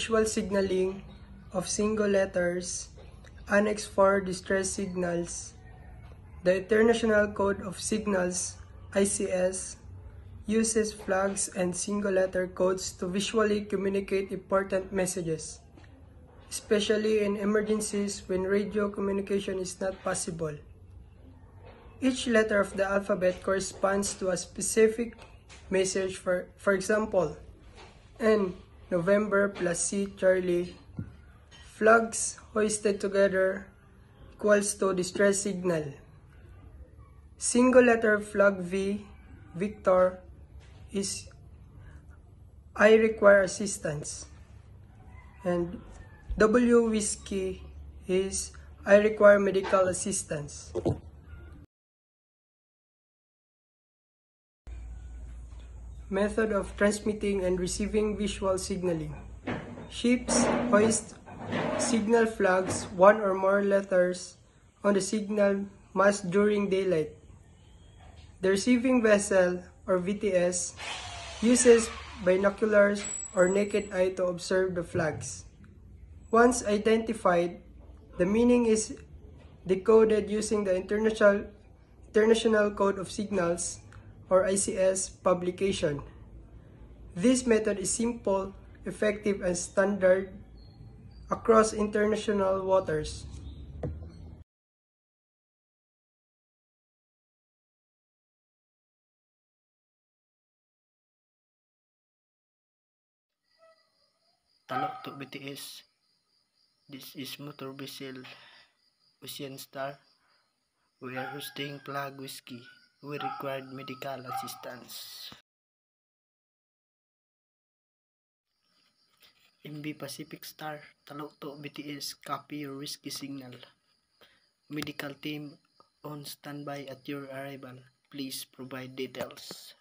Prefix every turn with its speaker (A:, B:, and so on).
A: visual signaling of single letters, Annex 4 distress signals, the International Code of Signals, ICS, uses flags and single letter codes to visually communicate important messages, especially in emergencies when radio communication is not possible. Each letter of the alphabet corresponds to a specific message. For example, N, November plus C, Charlie. Flags hoisted together equals to distress signal. Single letter flag V, Victor, is I require assistance. And W, Whiskey, is I require medical assistance. Method of transmitting and receiving visual signaling. Ships hoist signal flags, one or more letters on the signal mast during daylight. The receiving vessel, or VTS, uses binoculars or naked eye to observe the flags. Once identified, the meaning is decoded using the International Code of Signals, or ICS, publication. This method is simple, effective, and standard across international waters.
B: Talok to BTS. This is motor vessel Ocean Star. We are hosting Flag Whiskey. We required medical assistance. MB Pacific Star. Talok to BTS. Copy your whiskey signal. Medical team on standby at your arrival. Please provide details.